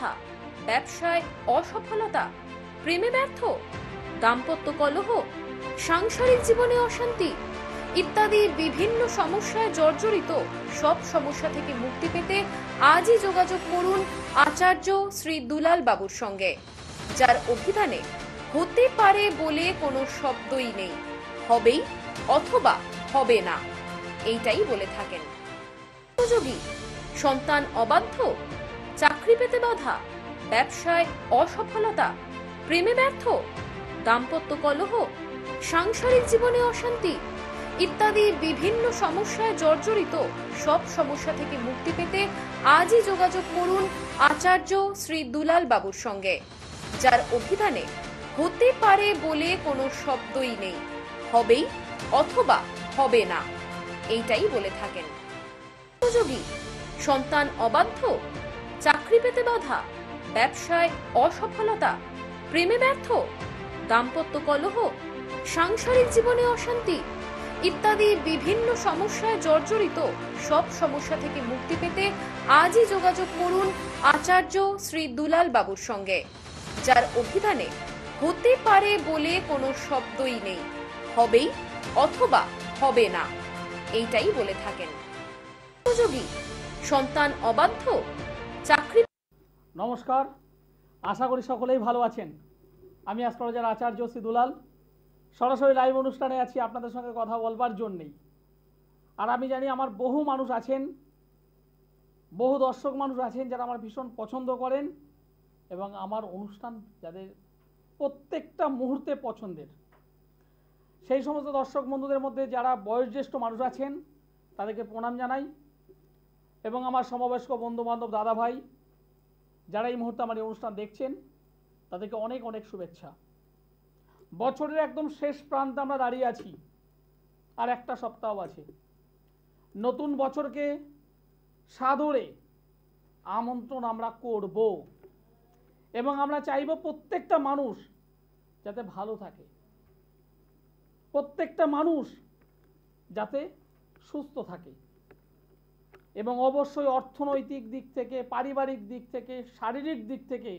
বাধা, ব্যবসায় অসফলতা, প্রেমে ব্যর্থ, দাম্পত্য কলহ, সাংসারিক জীবনে অশান্তি ইত্যাদি বিভিন্ন সমস্যায় জর্জরিত সব সমস্যা থেকে মুক্তি পেতে আজই যোগাযোগ করুন আচার্য শ্রী দুলাল বাবুর সঙ্গে, যার অভিধানে হতে পারে বলে কোনো শব্দই নেই, হবেই অথবা হবে না এইটাই বলে থাকেন। উপযোগী, সন্তান অবাধ্য, চাকরি পেতে বাধা, ব্যবসায় অসফলতা, প্রেমে ব্যর্থ, দাম্পত্য কলহ, সাংসারিক জীবনে অশান্তি ইত্যাদি বিভিন্ন সমস্যায় জর্জরিত সব সমস্যা থেকে মুক্তি পেতে আজই যোগাযোগ করুন আচার্য শ্রী দুলাল বাবুর সঙ্গে, যার অভিধানে হতে পারে বলে কোনো শব্দই নেই, হবেই অথবা হবে না এইটাই বলে থাকেন। উপযোগী, সন্তান অবাধ্য, চাকরি পেতে বাধা, ব্যবসায় অসফলতা, প্রেমে ব্যর্থ, দাম্পত্য কলহ, সাংসারিক জীবনে অশান্তি ইত্যাদি বিভিন্ন সমস্যায় জর্জরিত সব সমস্যা থেকে মুক্তি পেতে আজই যোগাযোগ করুন আচার্য শ্রী দুলাল বাবুর সঙ্গে, যার অভিধানে হতে পারে বলে কোনো শব্দই নেই, হবেই অথবা হবে না এইটাই বলে থাকেন। উপযোগী, সন্তান অবাধ্য, চাকরি। নমস্কার, আশা করি সকলেই ভালো আছেন। আমি অ্যাস্ট্রোলজার আচার্য শ্রী দুলাল সরাসরি লাইভ অনুষ্ঠানে আছি আপনাদের সঙ্গে কথা বলবার জন্যেই। আর আমি জানি আমার বহু মানুষ আছেন, বহু দর্শক মানুষ আছেন যারা আমার ভীষণ পছন্দ করেন এবং আমার অনুষ্ঠান যাদের প্রত্যেকটা মুহূর্তে পছন্দের। সেই সমস্ত দর্শক বন্ধুদের মধ্যে যারা বয়োজ্যেষ্ঠ মানুষ আছেন তাদেরকে প্রণাম জানাই এবং আমার সমবয়স্ক বন্ধুবান্ধব দাদা ভাই যারা এই মুহূর্তে আমার এই অনুষ্ঠান দেখছেন তাদেরকে অনেক অনেক শুভেচ্ছা। বছরের একদম শেষ প্রান্তে আমরা দাঁড়িয়ে আছি, আর একটা সপ্তাহ আছে। নতুন বছরকে সাদরে আমন্ত্রণ আমরা করব এবং আমরা চাইব প্রত্যেকটা মানুষ যাতে ভালো থাকে, প্রত্যেকটা মানুষ যাতে সুস্থ থাকে এবং অবশ্যই অর্থনৈতিক দিক থেকে, পারিবারিক দিক থেকে, শারীরিক দিক থেকে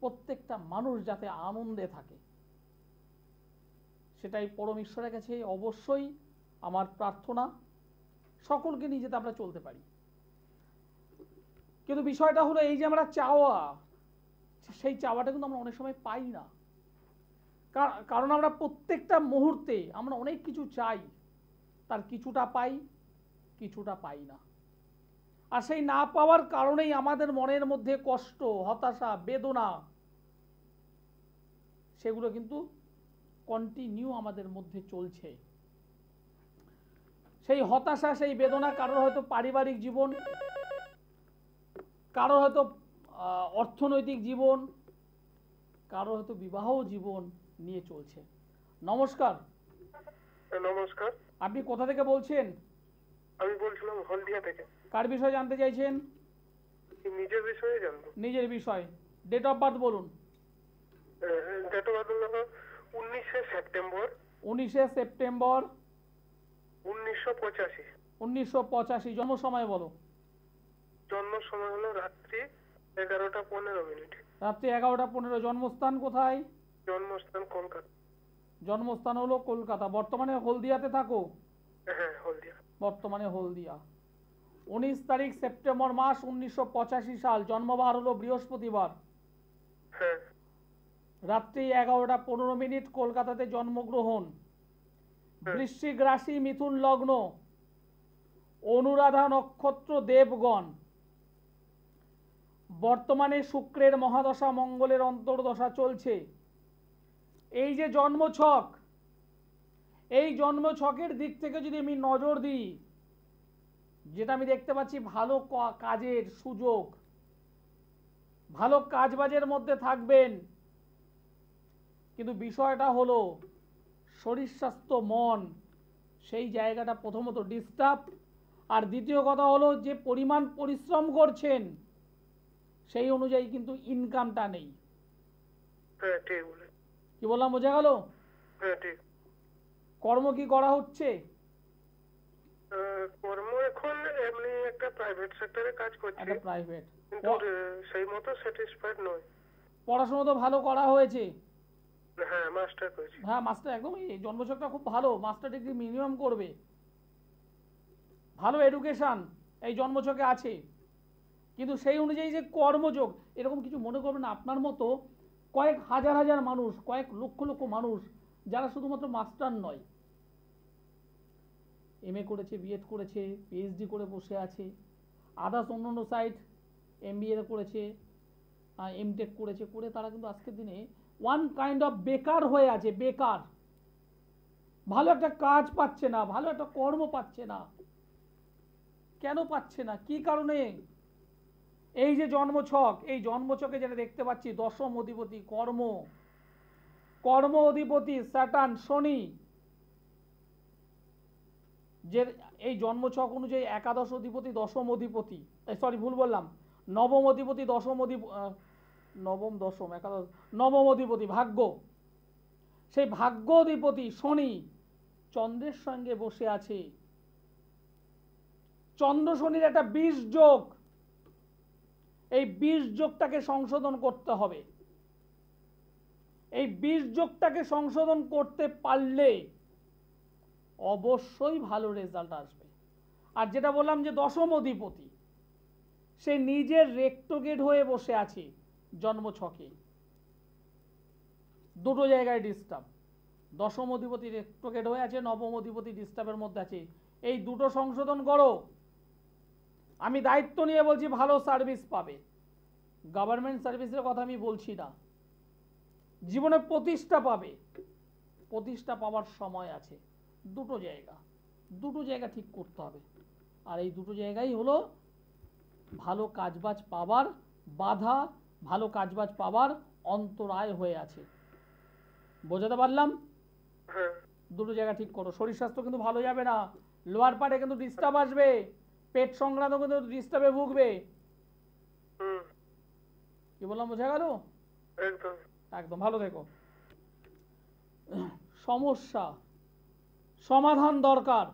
প্রত্যেকটা মানুষ যাতে আনন্দে থাকে, সেটাই পরম ঈশ্বরের কাছে অবশ্যই আমার প্রার্থনা। সকলকে নিয়ে যেতে আমরা চলতে পারি, কিন্তু বিষয়টা হলো এই যে আমরা চাওয়া, সেই চাওয়াটা কিন্তু আমরা অনেক সময় পাই না। কারণ আমরা প্রত্যেকটা মুহূর্তে আমরা অনেক কিছু চাই, তার কিছুটা পাই, কিছুটা পাই না। আর সেই না পাওয়ার কারণেই আমাদের মনের মধ্যে কষ্ট, হতাশা, বেদনা সেগুলো কিন্তু কন্টিনিউ আমাদের মধ্যে চলছে। সেই হতাশা, সেই বেদনা কারোর হয়তো পারিবারিক জীবন, কারোর হয়তো অর্থনৈতিক জীবন, কারোর হয়তো বিবাহ জীবন নিয়ে চলছে। নমস্কার। নমস্কার। আপনি কোথা থেকে বলছেন? আমি বলছিলাম হলদিয়া থেকে। কার বিষয়ে জানতে চাইছেন? নিজের বিষয়ে জানবো। নিজের বিষয়। ডেট অফ বার্থ বলুন। ডেট অফ বার্থ হলো 19শে সেপ্টেম্বর 1985। 1985। জন্ম সময় বলো। জন্ম সময় হলো রাত্রি 11:15। রাত্রি 11:15। জন্মস্থান কোথায়? জন্মস্থান কলকাতা। জন্মস্থান হলো কলকাতা। বর্তমানে হলদিয়াতে থাকো? হ্যাঁ, হলদিয়া। বর্তমানে হলদিয়া। 19 তারিখ সেপ্টেম্বর মাস 1985 সাল। জন্মবার হলো বৃহস্পতিবার। হ্যাঁ। রাত্রি 11:15 কলকাতাতে জন্মগ্রহণ। বৃশ্চিক রাশি, মিথুন লগ্ন, অনুরাধা নক্ষত্র, দেবগণ। বর্তমানে শুক্রের মহাদশা, মঙ্গলের অন্তর্দশা চলছে। এই যে জন্মছক, এই জন্মছকের দিক থেকে যদি আমি নজর দিই, যেটা আমি দেখতে পাচ্ছি ভালো কাজের সুযোগ, ভালো কাজবাজের মধ্যে থাকবেন, কিন্তু বিষয়টা হলো শরীর স্বাস্থ্য, মন, সেই জায়গাটা প্রথমত ডিস্টার্ব। আর দ্বিতীয় কথা হলো যে পরিমাণ পরিশ্রম করছেন সেই অনুযায়ী কিন্তু ইনকামটা নেই। হ্যাঁ, ঠিক বলে। কি বললাম, বোঝা গেল? হ্যাঁ, ঠিক। কর্ম কি করা হচ্ছে? কর্ম এখন এমনি একটা প্রাইভেট সেক্টরে কাজ করছি, একটা প্রাইভেট। কিন্তু সেই মতো স্যাটিসফাইড নয়। পড়াশোনা তো ভালো করা হয়েছে। হ্যাঁ, মাস্টার করছি। হ্যাঁ, মাস্টার একদম, এই জন্মছকটা খুব ভালো, মাস্টার ডিগ্রি মিনিমাম করবে, ভালো এডুকেশান এই জন্মছকে আছে। কিন্তু সেই অনুযায়ী যে কর্মযোগ, এরকম কিছু মনে করবেন না। আপনার মতো কয়েক হাজার হাজার মানুষ, কয়েক লক্ষ লক্ষ মানুষ যারা শুধুমাত্র মাস্টার নয়, এমএ করেছে, বিএড করেছে, পিএইচডি করে বসে আছে, আদার্স অন্যান্য সাইট এমবিএ করেছে, এমটেক করেছে, করে তারা কিন্তু আজকের দিনে ওয়ান কাইন্ড অফ বেকার হয়ে আছে। বেকার, ভালো একটা কাজ পাচ্ছে না, ভালো একটা কর্ম পাচ্ছে না। কেন পাচ্ছে না, কি কারণে? এই যে জন্মছক, এই জন্মছকে যেটা দেখতে পাচ্ছি, দশম অধিপতি কর্ম, কর্ম অধিপতি স্যাটার্ন শনি, যে এই জন্মছক অনুযায়ী একাদশ অধিপতি দশম অধিপতি, সরি ভুল বললাম, নবম অধিপতি দশম নবম দশম একাদশ, নবম অধিপতি ভাগ্য, সেই ভাগ্য অধিপতি শনি চন্দ্রের সঙ্গে বসে আছে। চন্দ্র শনির একটা 20 যোগ, এই 20 যোগটাকে সংশোধন করতে হবে। এই 20 যোগটাকে সংশোধন করতে পারলে অবশ্যই ভালো রেজাল্ট আসবে। আর যেটা বললাম যে দশম অধিপতি, সে নিজের রেক্টোগেট হয়ে বসে আছে জন্মছকে, দুটো জায়গায় ডিস্টার্ব। দশম অধিপতি রেক্টোগেট হয়ে আছে, নবম অধিপতি ডিস্টার্বের মধ্যে আছে। এই দুটো সংশোধন করো, আমি দায়িত্ব নিয়ে বলছি, ভালো সার্ভিস পাবে। গভর্নমেন্ট সার্ভিসের কথা আমি বলছি না, জীবনে প্রতিষ্ঠা পাবে। প্রতিষ্ঠা পাওয়ার সময় আছে। দুটো জায়গা ঠিক করতে হবে। আর এই দুটো জায়গাই হলো ভালো কাজবাজ পাওয়ার বাধা, ভালো কাজবাজ পাওয়ার অন্তরায় হয়ে আছে। বোঝাতে পারলাম? দুটো জায়গা ঠিক করো। শরীর স্বাস্থ্য কিন্তু ভালো যাবে না, লোয়ার পার্টে কিন্তু ডিস্টার্ব আসবে, পেট সংক্রান্ত কিন্তু ডিস্টার্বে ভুগবে। কি বললাম, বোঝা গেল? একদম ভালো দেখো। সমস্যা সমাধান দরকার।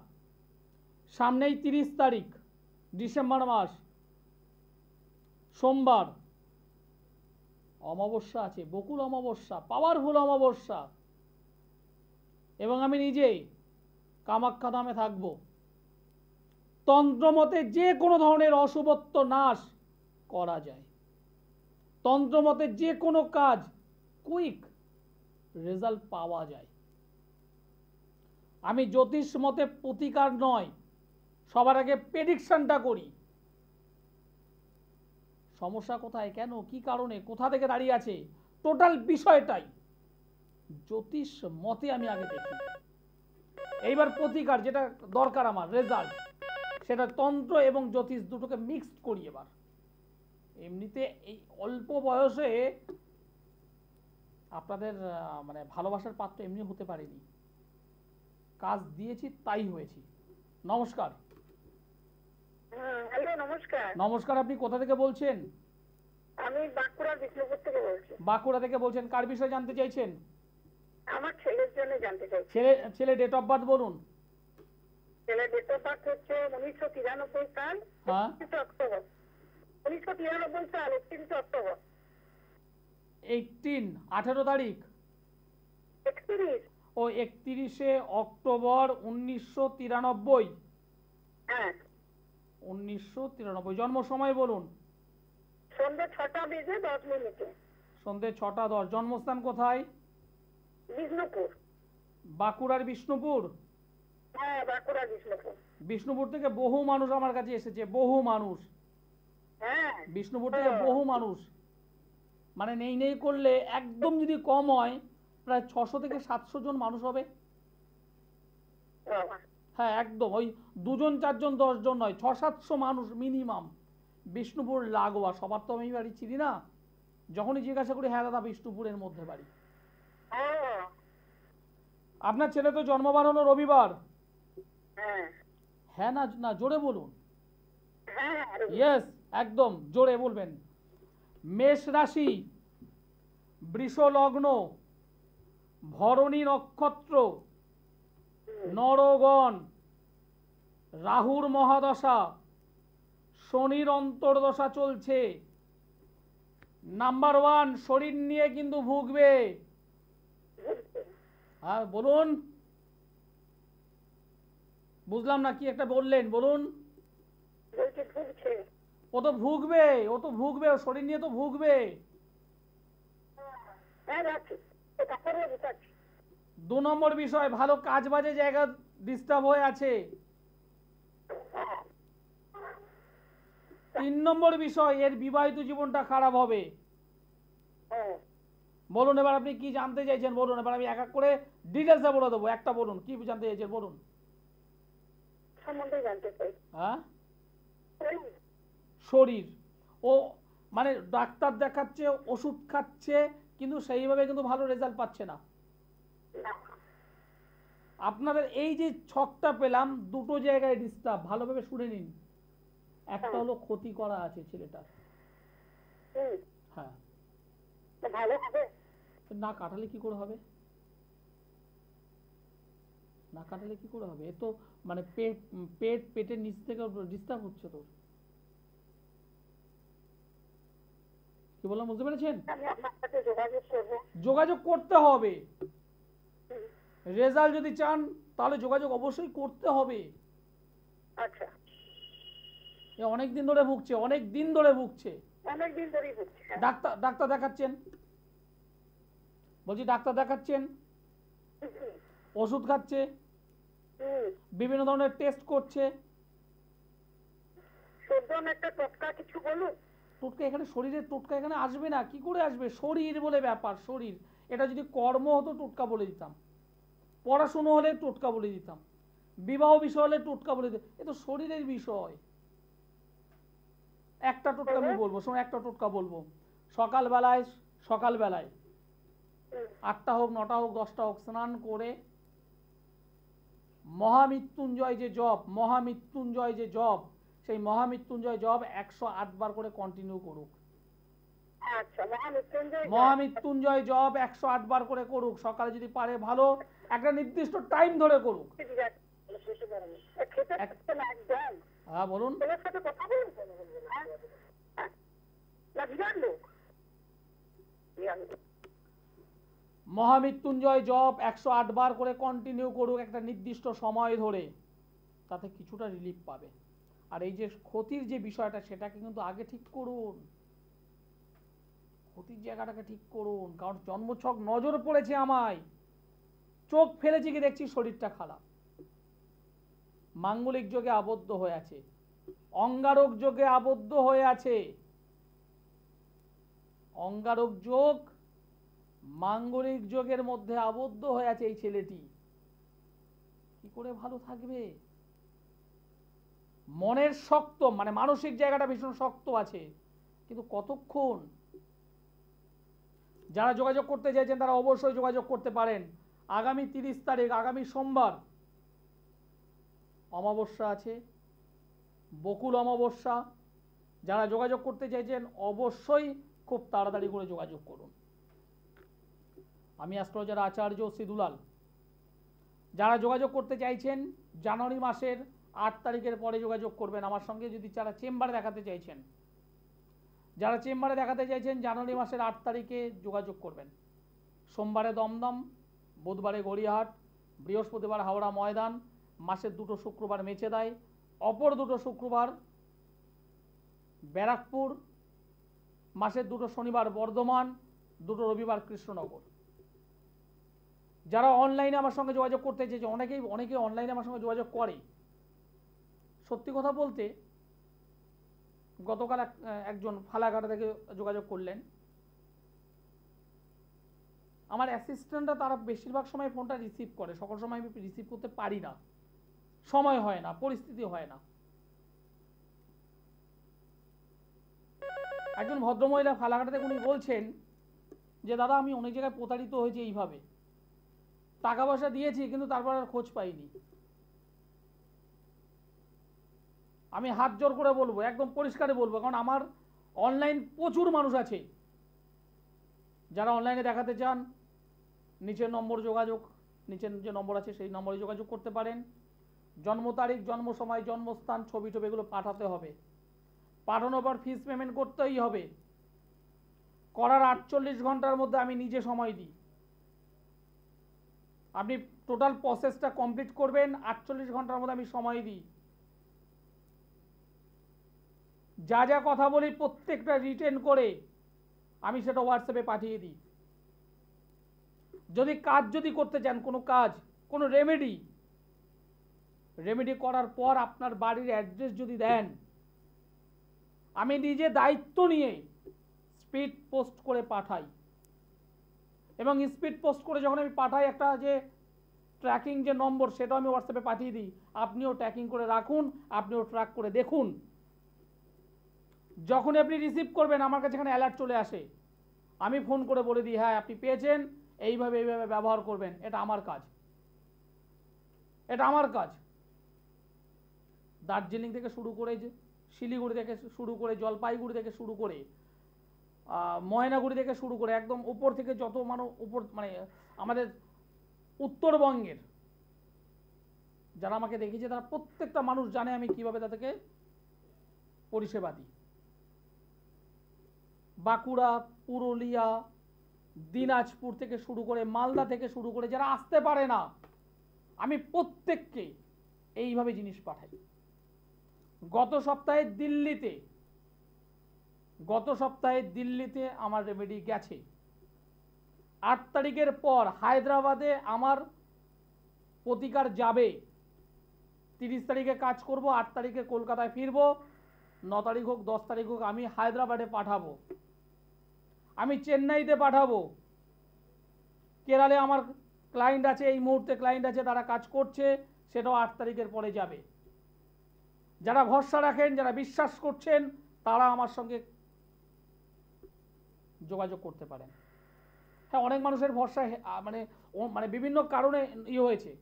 সামনেই 30 তারিখ ডিসেম্বর মাস, সোমবার অমাবস্যা আছে, বকুল অমাবস্যা, পাওয়ারফুল অমাবস্যা। এবং আমি নিজেই কামাখ্যা ধামে থাকব। তন্ত্রমতে যে কোনো ধরনের অশুভত্ব নাশ করা যায়, তন্ত্রমতে যে কোনো কাজ কুইক রেজাল্ট পাওয়া যায়। আমি জ্যোতিষ মতে প্রতিকার নয়, সবার আগে প্রেডিকশনটা করি। সমস্যা কোথায়, কেন, কি কারণে, কোথা থেকে দাঁড়িয়ে আছে, টোটাল বিষয়টাই জ্যোতিষ মতে আমি আগে দেখি। এইবার প্রতিকার যেটা দরকার আমার রেজাল্ট, সেটা তন্ত্র এবং জ্যোতিষ দুটোকে মিক্সড করি। এবার এমনিতে এই অল্প বয়সে আপনাদের মানে ভালোবাসার পাত্র এমনি হতে পারেনি, কাজ দিয়েছি তাই হয়েছি। নমস্কার। হ্যালো, নমস্কার। নমস্কার, আপনি কোথা থেকে বলছেন? আমি বাঁকুড়া বিষ্ণুপুর থেকে বলছি। বাঁকুড়া থেকে বলছেন, কার বিষয়ে জানতে চাইছেন? আমার ছেলের জন্য জানতে চাইছি। ছেলে ডেট অফ বার্থ বলুন। ছেলের ডেট অফ বার্থ হচ্ছে 1993 সাল, 31 অক্টোবর। 1993 সাল 31 অক্টোবর। 18 তারিখ। 31। ও 31শে অক্টোবর 1993। হ্যাঁ, 1993। জন্ম সময় বলুন। সন্ধ্যে 6:10 সন্ধ্যে 6:10। জন্মস্থান কোথায়? বিষ্ণুপুর। বাঁকুড়ার বিষ্ণুপুর? হ্যাঁ, বাঁকুড়া বিষ্ণুপুর। বিষ্ণুপুর থেকে বহু মানুষ আমার কাছে এসেছে, বহু মানুষ। হ্যাঁ, বিষ্ণুপুর থেকে বহু মানুষ, মানে নেই করলে একদম যদি কম হয় প্রায় 600 থেকে 700 জন মানুষ হবে। হ্যাঁ একদম, ওই 2 জন 4 জন 10 জন নয়, 600-700 মানুষ মিনিমাম। বিষ্ণুপুর লাগোয়া, সবার তো আমি বাড়ি চিনি না। যখনই জিজ্ঞাসা করি, হ্যাঁ দাদা বিষ্ণুপুরের মধ্যে বাড়ি। আপনার ছেলে তো জন্মবার হলো রবিবার। হ্যাঁ না না, জোরে বলুন। ইয়েস, একদম জোরে বলবেন। মেষ রাশি, বৃষ লগ্ন, ভরণী নক্ষত্র, নরগণ, রাহুর মহাদশা, শনির অন্তর্দশা চলছে। নাম্বার 1, শরীর নিয়ে কিন্তু ভুগবে। হ্যাঁ বলুন, বুঝলাম না কি একটা বললেন, বলুন। বলছি ভুগছে। ও তো ভুগবে, ও তো ভুগবে, ও শরীর নিয়ে তো ভুগবে। হ্যাঁ রাখছি, তারপরে বুঝাচ্ছি। 2 নম্বর বিষয়, ভালো কাজ বাজে জায়গা ডিস্টার্ব হয়ে আছে। 3 নম্বর বিষয়, এর বিবাহিত জীবনটা খারাপ হবে। বলুন এবার আপনি কি জানতে চাইছেন, বলুন। এবার আমি এক এক করে ডিটেলসে বলে দেবো, একটা বলুন কি জানতে চাইছেন, বলুন। সম্বন্ধে জানতে চাই। হ্যাঁ, শরীর। ও মানে ডাক্তার দেখাচ্ছে, ওষুধ খাচ্ছে, কিন্তু সেইভাবে কিন্তু ভালো রেজাল্ট পাচ্ছে না। আপনাদের এই যে ছকটা পেলাম, দুটো জায়গায় ডিস্টার্ব, ভালোভাবে শুনে নিন। একটা হলো ক্ষতি করা আছে ছেলেটার। হ্যাঁ, ভালো হবে না কাটালে কি করে হবে, না কাটালে কি করে হবে? এ তো মানে পেটের নিচ থেকে ডিস্টার্ব হচ্ছে। তো কি বললাম বুঝতে পেরেছেন? আমি আপনার সাথে যোগাযোগ করব। যোগাযোগ করতে হবে। রেজাল্ট যদি চান তাহলে যোগাযোগ অবশ্যই করতে হবে। আচ্ছা, এ অনেক দিন ধরে ভুগছে, অনেক দিন ধরে ভুগছে। অনেক দিন ধরেই ভুগছে। ডাক্তার দেখাচ্ছেন? বলছি ডাক্তার দেখাচ্ছেন, ওষুধ খাচ্ছে, বিভিন্ন ধরনের টেস্ট করছে। সর্দন একটা টটকা কিছু বলুন। টোটকা এখানে, শরীরের টোটকা এখানে আসবে না, কি করে আসবে? শরীর বলে ব্যাপার, শরীর। এটা যদি কর্ম হতো টোটকা বলে দিতাম, পড়াশুনো হলে টোটকা বলে দিতাম, বিবাহ বিষয় হলে টোটকা বলে দিতাম। এ তো শরীরের বিষয়। একটা টোটকা আমি বলবো, শোনো, একটা টোটকা বলবো। সকালবেলায় 8টা হোক, 9টা হোক, 10টা হোক, স্নান করে মহামৃত্যুঞ্জয় যে জপ, সেই মহামৃত্যুঞ্জয় জপ 108 বার করে কন্টিনিউ করুক। আচ্ছা, মহামৃত্যুঞ্জয় জপ 108 বার করে করুক। সকালে যদি পারে ভালো, একটা নির্দিষ্ট টাইম ধরে করুক। হ্যাঁ বলুন। মহামৃত্যুঞ্জয় জপ 108 বার করে কন্টিনিউ করুক একটা নির্দিষ্ট সময় ধরে, তাতে কিছুটা রিলিফ পাবে। আর এই যে ক্ষতির যে বিষয়টা, সেটাকে কিন্তু আগে ঠিক করুন, ক্ষতির জায়গাটাকে ঠিক করুন। কারণ জন্মছক নজর পড়েছে আমায়, চোখ ফেলেছি কি দেখছি শরীরটা খারাপ। মাঙ্গলিক যোগে আবদ্ধ হয়ে আছে, অঙ্গারক যোগে আবদ্ধ হয়ে আছে। অঙ্গারক যোগ মাঙ্গলিক যোগের মধ্যে আবদ্ধ হয়ে আছে এই ছেলেটি। কি করে ভালো থাকবে? মনের শক্ত, মানে মানসিক জায়গাটা ভীষণ শক্ত আছে, কিন্তু কতক্ষণ? যারা যোগাযোগ করতে চাইছেন তারা অবশ্যই যোগাযোগ করতে পারেন। আগামী 30 তারিখ, আগামী সোমবার অমাবস্যা আছে, বকুল অমাবস্যা। যারা যোগাযোগ করতে চাইছেন অবশ্যই খুব তাড়াতাড়ি করে যোগাযোগ করুন। আমি অ্যাস্ট্রোলজার আচার্য শ্রী দুলাল। যারা যোগাযোগ করতে চাইছেন জানুয়ারি মাসের 8 তারিখের পরে যোগাযোগ করবেন আমার সঙ্গে। যদি যারা চেম্বারে দেখাতে চাইছেন, জানুয়ারি মাসের 8 তারিখে যোগাযোগ করবেন। সোমবারে দমদম, বুধবারে গড়িয়াহাট, বৃহস্পতিবার হাওড়া ময়দান, মাসের 2টো শুক্রবার মেচেদাই, অপর 2টো শুক্রবার ব্যারাকপুর, মাসের 2টো শনিবার বর্ধমান, 2টো রবিবার কৃষ্ণনগর। যারা অনলাইনে আমার সঙ্গে যোগাযোগ করতে চেয়েছে, অনেকেই অনলাইনে আমার সঙ্গে যোগাযোগ করে। সত্যি কথা বলতে, গতকাল একজন ফালাকাটা থেকে যোগাযোগ করলেন। আমার অ্যাসিস্ট্যান্টরা তারা বেশিরভাগ সময় ফোনটা রিসিভ করে, সকল সময় আমি রিসিভ করতে পারি না, সময় হয় না, পরিস্থিতি হয় না। একজন ভদ্রমহিলা ফালাকাটা থেকে উনি বলছেন যে দাদা আমি অনেক জায়গায় প্রতারিত হয়েছি, এইভাবে টাকা পয়সা দিয়েছি কিন্তু তারপর আর খোঁজ পাইনি। আমি হাত জোর করে বলবো, একদম পরিষ্কারে বলবো, কারণ আমার অনলাইন প্রচুর মানুষ আছে। যারা অনলাইনে দেখাতে চান, নিচের নম্বর যোগাযোগ, নিচের যে নম্বর আছে সেই নম্বরে যোগাযোগ করতে পারেন। জন্ম তারিখ, জন্ম সময়, জন্মস্থান, ছবি টবি এগুলো পাঠাতে হবে। পাঠানোর পর ফিস পেমেন্ট করতেই হবে। করার 48 ঘন্টার মধ্যে আমি নিজে সময় দিই। আপনি টোটাল প্রসেসটা কমপ্লিট করবেন, 48 ঘন্টার মধ্যে আমি সময় দিই। যা যা কথা বলি প্রত্যেকটা রিটেন করে আমি সেটা হোয়াটসঅ্যাপে পাঠিয়ে দিই। যদি কাজ করতে চান, কোনো কাজ, কোনো রেমেডি করার পর আপনার বাড়ির অ্যাড্রেস যদি দেন, আমি নিজে দায়িত্ব নিয়ে স্পিড পোস্ট করে পাঠাই। এবং স্পিড পোস্ট করে যখন আমি পাঠাই, একটা যে ট্র্যাকিং যে নম্বর সেটাও আমি হোয়াটসঅ্যাপে পাঠিয়ে দিই। আপনিও ট্র্যাকিং করে রাখুন, আপনিও ট্র্যাক করে দেখুন। যখনই আপনি রিসিভ করবেন আমার কাছে এখানে অ্যালার্ট চলে আসে, আমি ফোন করে বলে দিই হ্যাঁ আপনি পেয়েছেন, এইভাবে ব্যবহার করবেন। এটা আমার কাজ, এটা আমার কাজ। দার্জিলিং থেকে শুরু করে, শিলিগুড়ি থেকে শুরু করে, জলপাইগুড়ি থেকে শুরু করে, ময়নাগুড়ি থেকে শুরু করে, একদম উপর থেকে যত মানুষ উপর, মানে আমাদের উত্তরবঙ্গের যারা আমাকে দেখেছে তারা প্রত্যেকটা মানুষ জানে আমি কিভাবে তাদেরকে পরিষেবা দিই। বাঁকুড়া, পুরুলিয়া, দিনাজপুর থেকে শুরু করে, মালদা থেকে শুরু করে যারা আসতে পারে না, আমি প্রত্যেককে এইভাবে জিনিস পাঠাই। গত সপ্তাহে দিল্লিতে আমার রেমেডি গেছে। 8 তারিখের পর হায়দ্রাবাদে আমার প্রতিকার যাবে। 30 তারিখে কাজ করব, 8 তারিখে কলকাতায় ফিরবো, 9 তারিখ হোক 10 তারিখ হোক আমি হায়দ্রাবাদে পাঠাবো, আমি চেন্নাইতে পাঠাবো। কেরালে আমার ক্লায়েন্ট আছে, এই মুহূর্তে ক্লায়েন্ট আছে, তারা কাজ করছে, সেটাও 8 তারিখের পরে যাবে। যারা ভরসা রাখেন, যারা বিশ্বাস করছেন, তারা আমার সঙ্গে যোগাযোগ করতে পারেন। হ্যাঁ, অনেক মানুষের ভরসা মানে বিভিন্ন কারণে হয়েছে,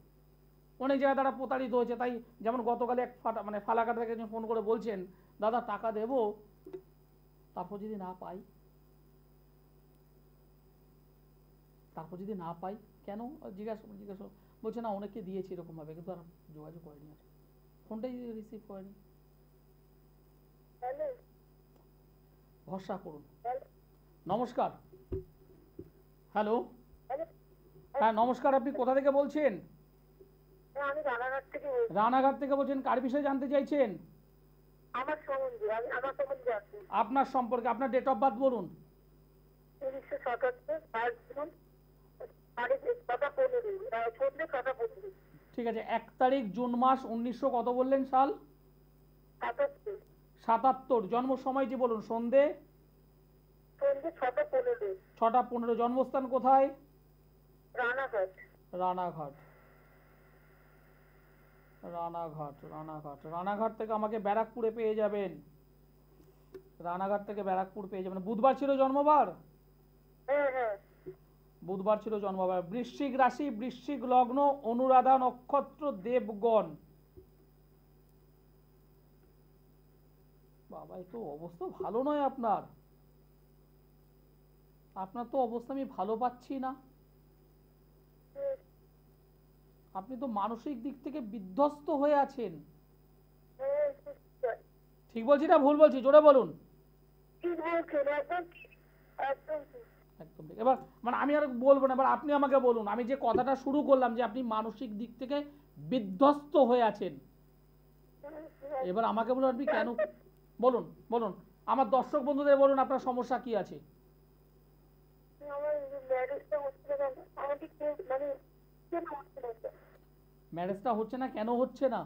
অনেক জায়গায় তারা প্রতারিত হয়েছে। তাই যেমন গতকালে এক ফালাকাটা থেকে ফোন করে বলছেন, দাদা টাকা দেবো, তারপর যদি না পাই, কেন জিজ্ঞাসা বলছে না অনেকে দিয়েছে এরকম ভাবে, কিন্তু আর যোগাযোগ করেনি, আর ফোনটাই রিসিভ করেনি। ভরসা করুন। নমস্কার। হ্যালো, হ্যাঁ নমস্কার, আপনি কোথা থেকে বলছেন? আমি রানাঘাট থেকে বলছি। রানাঘাট থেকে বলছেন, কার বিষয়ে জানতে চাইছেন? আমার সম্বন্ধে আছে। আপনার সম্পর্কে, আপনার ডেট অফ বার্থ বলুন। 1977 ঠিক আছে, 1 তারিখ জুন মাস, 1900 কত বললেন সাল? 77। জন্ম সময়টি বলুন। সন্ধে 6টা 15। জন্মস্থান কোথায়? রানাঘাট থেকে আমাকে ব্যারাকপুরে পেয়ে যাবেন। বুধবার ছিল জন্মবার? বুধবার ছিল জন্মবার। বৃশ্চিক রাশি, বৃশ্চিক লগ্ন, অনুরাধা নক্ষত্র, দেবগণ। বাবা, এই তো অবস্থা ভালো নয় আপনার তো অবস্থা আমি ভালো পাচ্ছি না। আপনি তো মানসিক দিক থেকে বিধ্বস্ত হয়ে আছেন। ঠিক বলছি না ভুল বলছি? জোরে বলুন। একদম ঠিক। এবার আমি আর বলবো না, এবার আপনি আমাকে বলুন। আমি যে কথাটা শুরু করলাম যে আপনি মানসিক দিক থেকে বিধ্বস্ত হয়ে আছেন, এবার আমাকে বলুন আপনি কেন, বলুন আমার দর্শক বন্ধুদের বলুন আপনার সমস্যা কি আছে। ম্যারেজটা হচ্ছে না, কেন হচ্ছে না?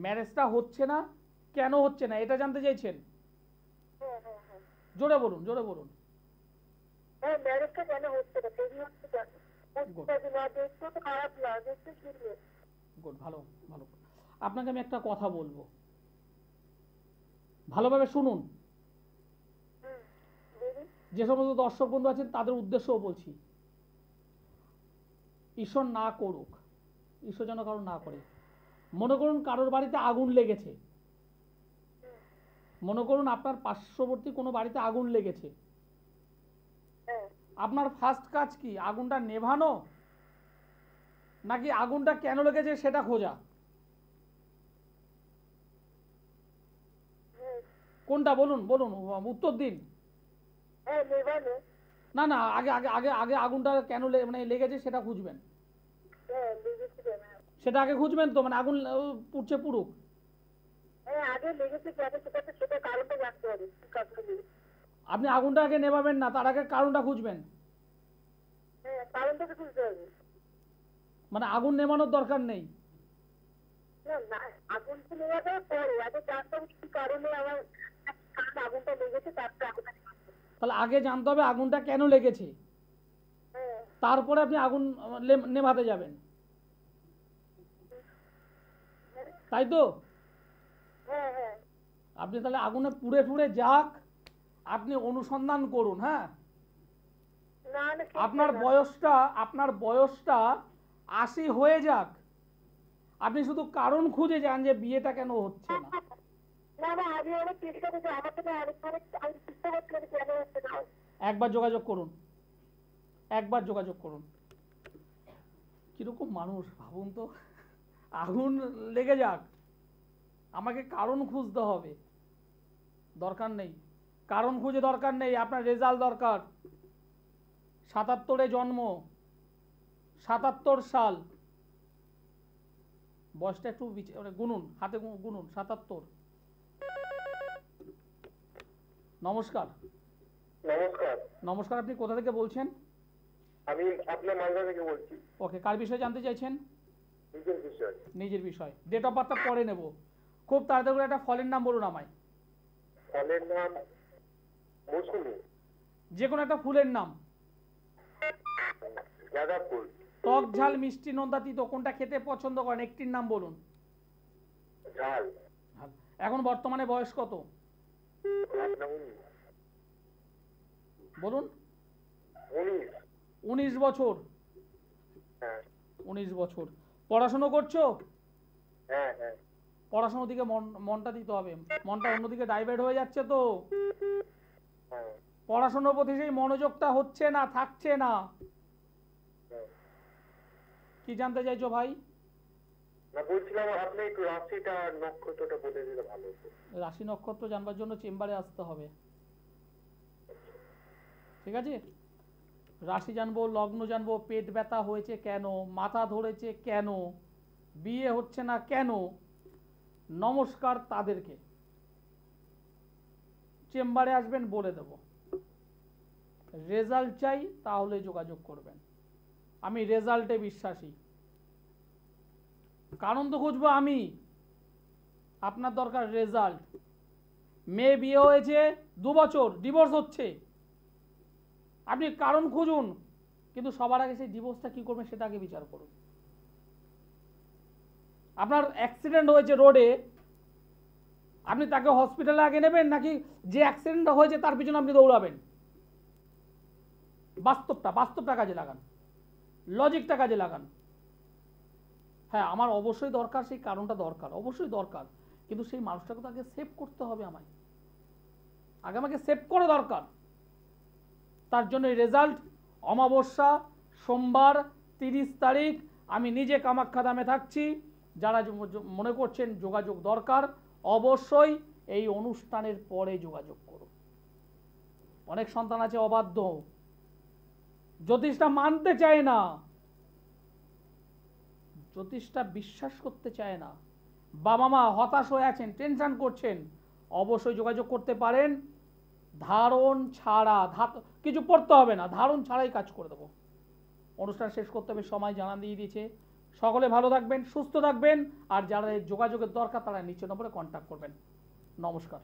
ম্যারেজটা হচ্ছে না, কেন হচ্ছে না, এটা জানতে চাইছেন? জোরে বলুন। গুড, ভালো। আপনাকে আমি একটা কথা বলবো, ভালোভাবে শুনুন। যে সমস্ত দর্শক বন্ধু আছেন তাদের উদ্দেশ্যও বলছি, ঈশ্বর না করুক, ঈশ্বর যেন কারো না করে। মনে করুন কারোর বাড়িতে আগুন লেগেছে, মনে করুন আপনার পার্শ্ববর্তী কোনো বাড়িতে আগুন লেগেছে, আপনার ফার্স্ট কাজ কি? আগুনটা নেভানো নাকি আগুনটা কেন লেগেছে সেটা খোঁজা? কোনটা বলুন, বলুন, উত্তর দিন। হ্যাঁ নেভানো। না না, আগে আগে আগে আগে আগুনটা কেন মানে লেগেছে সেটা খুঁজবেন। হ্যাঁ লেগেছে কেন? সেটা আগে খুঁজবেন তো, মানে আগুন পুড়ছে পুড়ুক। হ্যাঁ আগে লেগেছে কেন সেটা কারণটা জানতে হবে। কি কারণে লেগেছে? আপনি আগুনটা আগে নেভাবেন না, তার আগে কারণটা খুঁজবেন। হ্যাঁ কারণটা তো খুঁজতে হবে। মানে আগুন নেভানোর দরকার নেই। না না, আগুন তো নেভানোর পরে আগে জানতে হবে কি কারণে আমার আগুনটা লেগেছে, তারপরে আগুনটা নেভাতে হবে। তাহলে আগে জানতে হবে আগুনটা কেন লেগেছে, হ্যাঁ তারপরে আপনি আগুন নেভাতে যাবেন, তাই তো? হ্যাঁ হ্যাঁ। আপনি তাহলে আগুনে পুড়ে টুড়ে যাক, আপনি অনুসন্ধান করুন। হ্যাঁ, না না আপনার বয়সটা 80 হয়ে যাক, আপনি শুধু কারণ খুঁজে যান যে বিয়েটা কেন হচ্ছে না। না না, আমি অনেক চেষ্টা করছি, আমার থেকে অনেক আমি চেষ্টা করছি কেন হচ্ছে না। একবার যোগাযোগ করুন, একবার যোগাযোগ করুন। কিরকম মানুষ ভাবুন তো, আগুন লেগে যাক, আমাকে কারণ খুঁজতে হবে, দরকার নেই কারণ খুঁজে, দরকার নেই। আপনার রেজাল্ট দরকার। 77-এ জন্ম, 77 সাল, বয়সটা একটু গুনুন, হাতে গুনুন, 77। নমস্কার। নমস্কার। নমস্কার, আপনি কোথা থেকে বলছেন? আমি আপনার মালদা থেকে বলছি। ওকে, কার বিষয়ে জানতে চাইছেন? নিজের বিষয়। নিজের বিষয়। ডেট অফ বার্থটা পরে নেব, খুব তাড়াতাড়ি করে একটা ফলের নাম বলুন আমায়। ফলের নাম মৌসুমী। যে কোনো একটা ফুলের নাম। গাঁদা ফুল। টক ঝাল মিষ্টি নোনতা তিতো কোনটা খেতে পছন্দ করেন, একটির নাম বলুন। ঝাল। এখন বর্তমানে বয়স কত বলুন? 19 বছর। হ্যাঁ 19 বছর। পড়াশোনা করছো? হ্যাঁ হ্যাঁ। পড়াশোনার দিকে মনটা দিতে হবে, মনটা অন্যদিকে ডাইভার্ট হয়ে যাচ্ছে তো। হ্যাঁ পড়াশোনার প্রতি সেই মনোযোগটা হচ্ছে না, থাকছে না। কি জানতে চাইছো ভাই? না বলছিলাম আপনি একটু রাশিটা আর নক্ষত্রটা বলে দিলে ভালো হতো। রাশি নক্ষত্র জানবার জন্য চেম্বারে আসতে হবে, ঠিক আছে? রাশি জানবো, লগ্ন জানবো, পেট ব্যথা হয়েছে কেন, মাথা ধরেছে কেন, বিয়ে হচ্ছে না কেন, নমস্কার তাদেরকে। চেম্বারে আসবেন, বলে দেব। রেজাল্ট চাই, তাহলে যোগাযোগ করবেন। আমি রেজাল্টে বিশ্বাসী। কারণ তো খুঁজবো আমি, আপনার দরকার রেজাল্ট। মেয়ে বিয়ে হয়েছে 2 বছর, ডিভোর্স হচ্ছে, আপনি কারণ খুঁজুন, কিন্তু সবার আগে সেই ডিভোর্সটা কি করবেন সেটা আগে বিচার করুন। আপনার অ্যাক্সিডেন্ট হয়েছে রোডে, আপনি তাকে হসপিটালে আগে নেবেন, নাকি যে অ্যাক্সিডেন্টটা হয়েছে তার পিছনে আপনি দৌড়াবেন? বাস্তবটা কাজে লাগান, লজিকটা কাজে লাগান। হ্যাঁ, আমার অবশ্যই দরকার, সেই কারণটা দরকার, অবশ্যই দরকার, কিন্তু সেই মানুষটাকে তো আগে সেভ করতে হবে আমায়, আগে আমাকে সেভ করা দরকার। তার জন্য রেজাল্ট অমাবস্যা সোমবার 30 তারিখ আমি নিজে কামাখ্যাধামে থাকছি। যারা মনে করছেন যোগাযোগ দরকার, অবশ্যই এই অনুষ্ঠানের পরে যোগাযোগ করুন। অনেক সন্তান আছে অবাধ্য, জ্যোতিষটা মানতে চায় না, জ্যোতিষটা বিশ্বাস করতে চায় না, বাবা মা হতাশ হয়ে আছেন, টেনশন করছেন, অবশ্যই যোগাযোগ করতে পারেন। ধারণ ছাড়া, কিছু পড়তে হবে না, ধারণ ছাড়াই কাজ করে দেবো। অনুষ্ঠান শেষ করতে হবে, সময় জানা দিয়ে দিয়েছে। সকলে ভালো থাকবেন, সুস্থ থাকবেন, আর যারা যোগাযোগের দরকার তারা নিচে নম্বরে কন্ট্যাক্ট করবেন। নমস্কার।